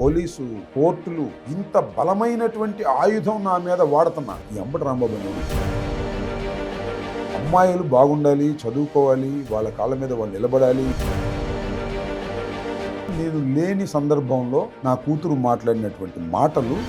Police, కోర్టులు ఇంత బలమైనటువంటి ఆయుధం నా మీద వాడుతున్నా ఈ అంబటి రాంబాబు అనేవాడు. అమ్మాయిలు బాగుండాలి, చదువుకోవాలి, వాళ్ళ కాళ్ళ మీద వాళ్ళు నిలబడాలి. నేను లేని సందర్భంలో నా కూతురు మాట్లాడినటువంటి మాటలు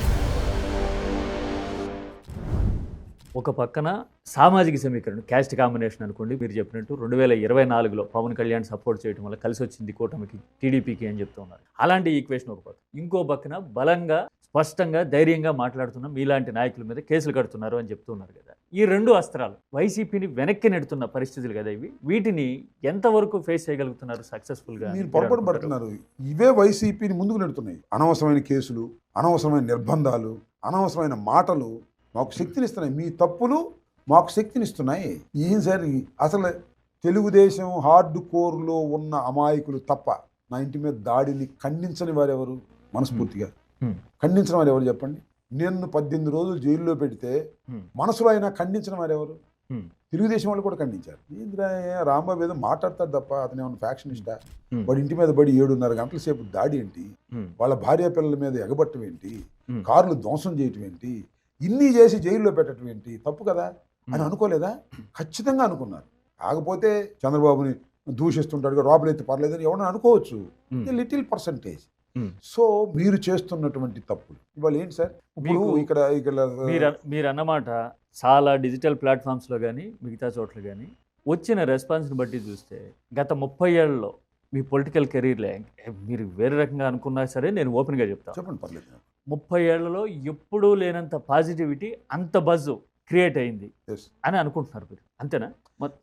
ఒక పక్కన సామాజిక సమీకరణ క్యాస్ట్ కాంబినేషన్ అనుకోండి, మీరు చెప్పినట్టు 2024లో పవన్ కళ్యాణ్ సపోర్ట్ చేయడం వల్ల కలిసి వచ్చింది కూటమికి, టీడీపీకి అని చెప్తూ ఉన్నారు. అలాంటి ఈక్వేషన్ ఒక పక్క. ఇంకో పక్కన బలంగా, స్పష్టంగా, ధైర్యంగా మాట్లాడుతున్న మీలాంటి నాయకుల మీద కేసులు కడుతున్నారు అని చెప్తున్నారు కదా. ఈ రెండు అస్త్రాలు వైసీపీని వెనక్కి నెడుతున్న పరిస్థితులు కదా ఇవి. వీటిని ఎంతవరకు ఫేస్ చేయగలుగుతున్నారు సక్సెస్ఫుల్గా? మీరు పొరపాటు పడుతున్నారు. ఇవే వైసీపీని ముందుకు నెడుతున్నాయి. అనవసరమైన కేసులు, అనవసరమైన నిర్బంధాలు, అనవసరమైన మాటలు మాకు శక్తినిస్తున్నాయి. మీ తప్పులు మాకు శక్తినిస్తున్నాయి. ఏం సార్ అసలు తెలుగుదేశం హార్డ్ కోర్లో ఉన్న అమాయకులు తప్ప నా ఇంటి మీద దాడిని ఖండించని వారెవరు? మనస్ఫూర్తిగా ఖండించిన వారు ఎవరు చెప్పండి? నేను 18 రోజులు జైల్లో పెడితే మనసులో అయినా ఖండించిన వారెవరు? తెలుగుదేశం వాళ్ళు కూడా ఖండించారు. ఏంద్రా రాంబాబు ఏదో మాట్లాడతాడు తప్ప అతను ఏమన్నా ఫ్యాక్షనిస్టా? వాడి ఇంటి మీద పడి 7:30 గంటల సేపు దాడి ఏంటి? వాళ్ళ భార్య పిల్లల మీద ఎగబట్టం ఏంటి? కార్లు ధ్వంసం చేయటం ఏంటి? ఇన్ని చేసి జైల్లో పెట్టడం ఏంటి? తప్పు కదా అని అనుకోలేదా? ఖచ్చితంగా అనుకున్నారు. కాకపోతే చంద్రబాబుని దూషిస్తుంటాడు, రోపలైతే పర్లేదని ఎవరైనా అనుకోవచ్చు, లిటిల్ పర్సంటేజ్. సో మీరు చేస్తున్నటువంటి తప్పులు ఇవాళ ఏంటి సార్? ఇప్పుడు ఇక్కడ మీరు అన్నమాట చాలా డిజిటల్ ప్లాట్ఫామ్స్లో కానీ మిగతా చోట్ల కానీ వచ్చిన రెస్పాన్స్ని బట్టి చూస్తే గత 30 ఏళ్లలో మీ పొలిటికల్ కెరీర్లో మీరు వేరే రకంగా అనుకున్నా సరే నేను ఓపెన్గా చెప్తాను. చెప్పండి, పర్లేదు. 30 ఏళ్లలో ఎప్పుడూ లేనంత పాజిటివిటీ, అంత బజ్ క్రియేట్ అయింది అని అనుకుంటున్నారు మీరు, అంతేనా?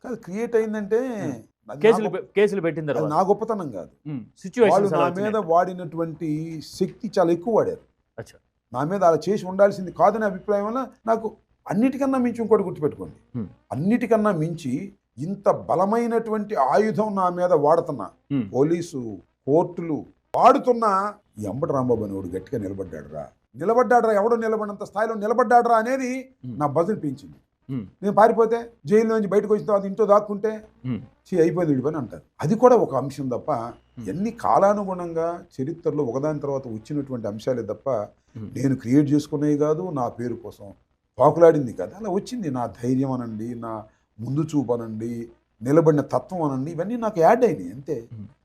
కాదు, క్రియేట్ అయిందంటే కేసులు పెట్టిన తర్వాత నా గొప్పతనం కాదు. సిచ్యువేషన్ నా మీద వాడినటువంటి శక్తి చాలా ఎక్కువ వాడారు. నా మీద అలా చేసి ఉండాల్సింది కాదనే అభిప్రాయం వల్ల నాకు అన్నిటికన్నా మించి ఇంకోటి గుర్తుపెట్టుకోండి, అన్నిటికన్నా మించి ఇంత బలమైనటువంటి ఆయుధం నా మీద వాడుతున్నా పోలీసు, కోర్టులు వాడుతున్నా ఈ అంబటి రాంబాబు అనేవాడు గట్టిగా నిలబడ్డాడరా, ఎవడో నిలబడినంత స్థాయిలో నిలబడ్డాడరా అనేది నా బజుని పెంచింది. నేను పారిపోతే జైలు నుంచి బయటకు వచ్చిన తర్వాత ఇంట్లో దాక్కుంటే అయిపోయింది విడిపోయి అంటారు. అది కూడా ఒక అంశం తప్ప ఎన్ని కాలానుగుణంగా చరిత్రలో ఒకదాని తర్వాత వచ్చినటువంటి అంశాలే తప్ప నేను క్రియేట్ చేసుకునేవి కాదు, నా పేరు కోసం పాకులాడింది కాదు. అలా వచ్చింది. నా ధైర్యం అనండి, నా ముందు చూపు అనండి, నిలబడిన తత్వం అనండి, ఇవన్నీ నాకు యాడ్ అయినాయి అంతే.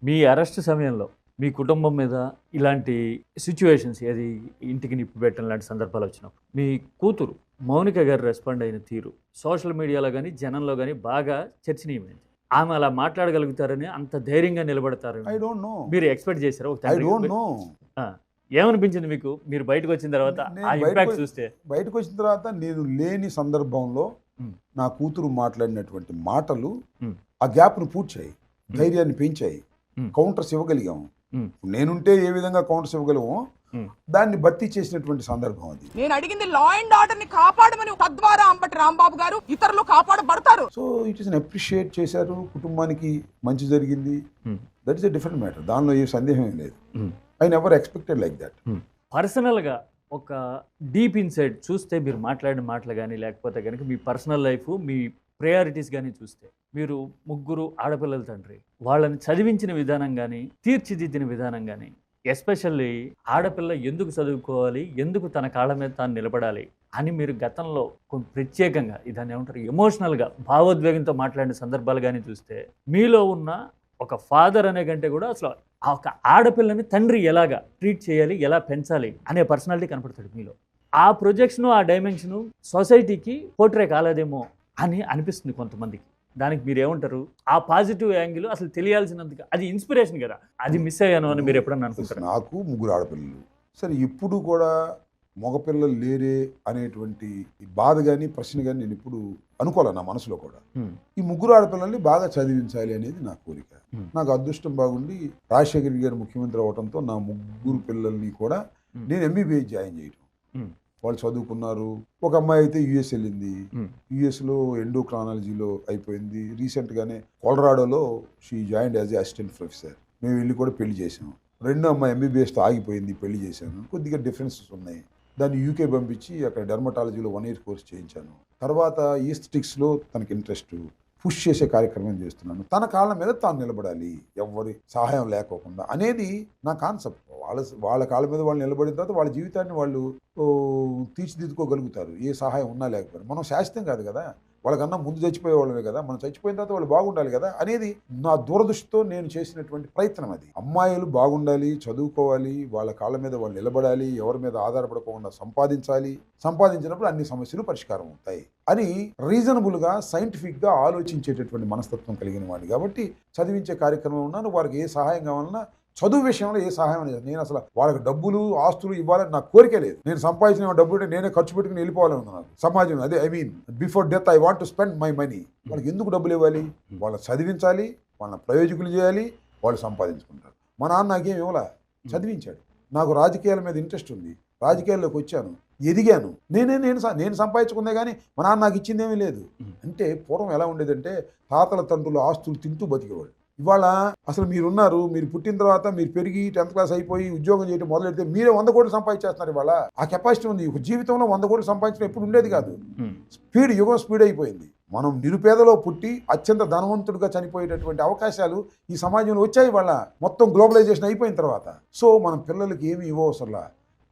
మీ అరెస్ట్ సమయంలో మీ కుటుంబం మీద ఇలాంటి సిచ్యువేషన్స్, అది ఇంటికి నిప్పు పెట్టడం లాంటి సందర్భాలు వచ్చినప్పుడు మీ కూతురు మౌనిక గారు రెస్పాండ్ అయిన తీరు సోషల్ మీడియాలో కానీ జనంలో కానీ బాగా చర్చనీయమైంది. ఆమె అలా మాట్లాడగలుగుతారని, అంత ధైర్యంగా నిలబడతారు ఐ డోంట్ నో. మీరు ఎక్స్పెక్ట్ చేశారు? I don't know. ఏమనిపించింది మీకు మీరు బయటకు వచ్చిన తర్వాత? ఆ ఇంపాక్ట్ చూస్తే బయటకు వచ్చిన తర్వాత నేను లేని సందర్భంలో నా కూతురు మాట్లాడినటువంటి మాటలు ఆ గ్యాప్ను పూడ్చాయి, ధైర్యాన్ని పెంచాయి, కౌంటర్స్ ఇవ్వగలిగాము. నేనుంటే ఏ విధంగా కౌంటర్స్ ఇవ్వగలము దాన్ని భర్తీ చేసినటువంటి సందర్భం అది. నేను అడిగింది లా అండ్ ఆర్డర్ ని కాపాడమని, తద్వారా అంబటి రాంబాబు గారు ఇతరులు కాపాడబడతారు. సో ఇట్ ఈస్ అప్రిషియేట్ చేశారు, కుటుంబానికి మంచి జరిగింది. That is a different matter, దానిలో ఏ సందేహం ఏం లేదు. I never expected like that. పర్సనల్గా ఒక డీప్ ఇన్సైడ్ చూస్తే మీరు మాట్లాడిన మాటలు కానీ, లేకపోతే కనుక మీ పర్సనల్ లైఫ్, మీ ప్రయారిటీస్ కానీ చూస్తే, మీరు 3 ఆడపిల్లల తండ్రి, వాళ్ళని చదివించిన విధానం కానీ, తీర్చిదిద్దిన విధానం కానీ, ఎస్పెషల్లీ ఆడపిల్ల ఎందుకు చదువుకోవాలి, ఎందుకు తన కాళ్ళ మీద తాను నిలబడాలి అని మీరు గతంలో ప్రత్యేకంగా దాన్ని ఏమంటారు, ఎమోషనల్గా భావోద్వేగంతో మాట్లాడిన సందర్భాలు కానీ చూస్తే, మీలో ఉన్న ఒక ఫాదర్ అనే కంటే కూడా అసలు ఆ ఒక ఆడపిల్లని తండ్రి ఎలాగా ట్రీట్ చేయాలి, ఎలా పెంచాలి అనే పర్సనాలిటీ కనపడతాడు మీలో. ఆ ప్రొజెక్షను, ఆ డైమెన్షను సొసైటీకి పోర్ట్రే కాలేదేమో అని అనిపిస్తుంది కొంతమందికి. దానికి మీరు ఏమంటారు? ఆ పాజిటివ్ యాంగిల్ అసలు తెలియాల్సినందుకు అది ఇన్స్పిరేషన్ కదా, అది మిస్ అయ్యాను అని మీరు ఎప్పుడన్నా అనుకుంటారు? నాకు 3 ఆడపిల్లలు. సరే, ఇప్పుడు కూడా మగపిల్లలు లేరే అనేటువంటి బాధ కానీ ప్రశ్న కానీ నేను ఇప్పుడు అనుకోలే నా మనసులో కూడా. ఈ 3 ఆడపిల్లల్ని బాగా చదివించాలి అనేది నా కోరిక. నాకు అదృష్టం బాగుండి రాజశేఖర్ గారు ముఖ్యమంత్రి అవడంతో నా 3 పిల్లల్ని కూడా నేను ఎంబీబీఎస్ జాయిన్ చేయడం. వాళ్ళు చదువుకున్నారు. ఒక అమ్మాయి అయితే యుఎస్ వెళ్ళింది, యుఎస్లో ఎండోక్రానాలజీలో అయిపోయింది. రీసెంట్గానే కొలరాడోలో she joined as a assistant professor. మేము వెళ్ళి కూడా పెళ్లి చేసాం. రెండో అమ్మాయి ఎంబీబీఎస్తో ఆగిపోయింది, పెళ్లి చేశాను. కొద్దిగా డిఫరెన్సెస్ ఉన్నాయి. దాన్ని యూకే పంపించి అక్కడ డెర్మటాలజీలో 1 year కోర్స్ చేయించాను. తర్వాత ఈస్థెటిక్స్లో తనకి ఇంట్రెస్ట్, పుష్ చేసే కార్యక్రమం చేస్తున్నాను. తన కాళ్ళ మీద తాను నిలబడాలి, ఎవరి సహాయం లేకోకుండా అనేది నా కాన్సెప్ట్. వాళ్ళ కాళ్ళ మీద వాళ్ళు నిలబడిన తర్వాత వాళ్ళ జీవితాన్ని వాళ్ళు తీర్చిదిద్దుకోగలుగుతారు, ఏ సహాయం ఉన్నా లేకపోయినా. మనం శాశ్వతం కాదు కదా, వాళ్ళకన్నా ముందు చచ్చిపోయే వాళ్ళమే కదా, మనం చచ్చిపోయిన తర్వాత వాళ్ళు బాగుండాలి కదా అనేది నా దూరదృష్టితో నేను చేసినటువంటి ప్రయత్నం అది. అమ్మాయిలు బాగుండాలి, చదువుకోవాలి, వాళ్ళ కాళ్ళ మీద వాళ్ళు నిలబడాలి, ఎవరి మీద ఆధారపడకుండా సంపాదించాలి, సంపాదించినప్పుడు అన్ని సమస్యలు పరిష్కారం అవుతాయి అని రీజనబుల్గా సైంటిఫిక్గా ఆలోచించేటటువంటి మనస్తత్వం కలిగిన వాడిని కాబట్టి చదివించే కార్యక్రమం ఉన్నాను. వారికి ఏ సహాయం కావాలన్నా చదువు విషయంలో ఏ సహాయం లేదు. నేను అసలు వాళ్ళకి డబ్బులు ఆస్తులు ఇవ్వాలని నాకు కోరికే లేదు. నేను సంపాదించిన డబ్బులు నేనే ఖర్చు పెట్టుకుని వెళ్ళిపోవాలని ఉంది నాకు సమాజం. అదే before death I want to spend my money. వాళ్ళకి ఎందుకు డబ్బులు ఇవ్వాలి? వాళ్ళని చదివించాలి, వాళ్ళని ప్రయోజకులు చేయాలి, వాళ్ళు సంపాదించుకుంటారు. మా నాన్న నాకేం ఇవ్వాల, చదివించాడు. నాకు రాజకీయాల మీద ఇంట్రెస్ట్ ఉంది, రాజకీయాల్లోకి వచ్చాను, ఎదిగాను. నేను సంపాదించుకుందే కానీ మా నాన్న నాకు ఇచ్చిందేమీ లేదు. అంటే పూర్వం ఎలా ఉండేదంటే తాతల తండ్రులు ఆస్తులు తింటూ బతికేవాళ్ళు. ఇవాళ అసలు మీరున్నారు, మీరు పుట్టిన తర్వాత మీరు పెరిగి 10th క్లాస్ అయిపోయి ఉద్యోగం చేయడం మొదలెడితే మీరే 100 కోట్లు సంపాదించేస్తున్నారు. ఇవాళ ఆ కెపాసిటీ ఉంది. ఒక జీవితంలో 100 కోట్లు సంపాదించడం ఎప్పుడు ఉండేది కాదు. యుగం స్పీడ్ అయిపోయింది. మనం నిరుపేదలో పుట్టి అత్యంత ధనవంతుడిగా చనిపోయేటటువంటి అవకాశాలు ఈ సమాజంలో వచ్చాయి వాళ్ళ మొత్తం గ్లోబలైజేషన్ అయిపోయిన తర్వాత. సో మనం పిల్లలకి ఏమి ఇవ్వవసరంలా,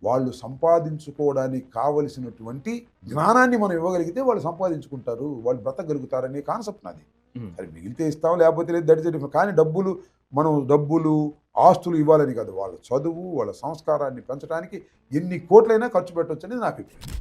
వాళ్ళు సంపాదించుకోవడానికి కావలసినటువంటి జ్ఞానాన్ని మనం ఇవ్వగలిగితే వాళ్ళు సంపాదించుకుంటారు, వాళ్ళు బ్రతకగలుగుతారనే కాన్సెప్ట్ నాది. అది మిగిలితే ఇస్తాం, లేకపోతే లేదు, దట్ ఇస్ డిఫరెంట్. కానీ డబ్బులు ఆస్తులు ఇవ్వాలని కాదు, వాళ్ళ చదువు, వాళ్ళ సంస్కారాన్ని పెంచడానికి ఎన్ని కోట్లైనా ఖర్చు పెట్టవచ్చు అనేది నా అభిప్రాయం.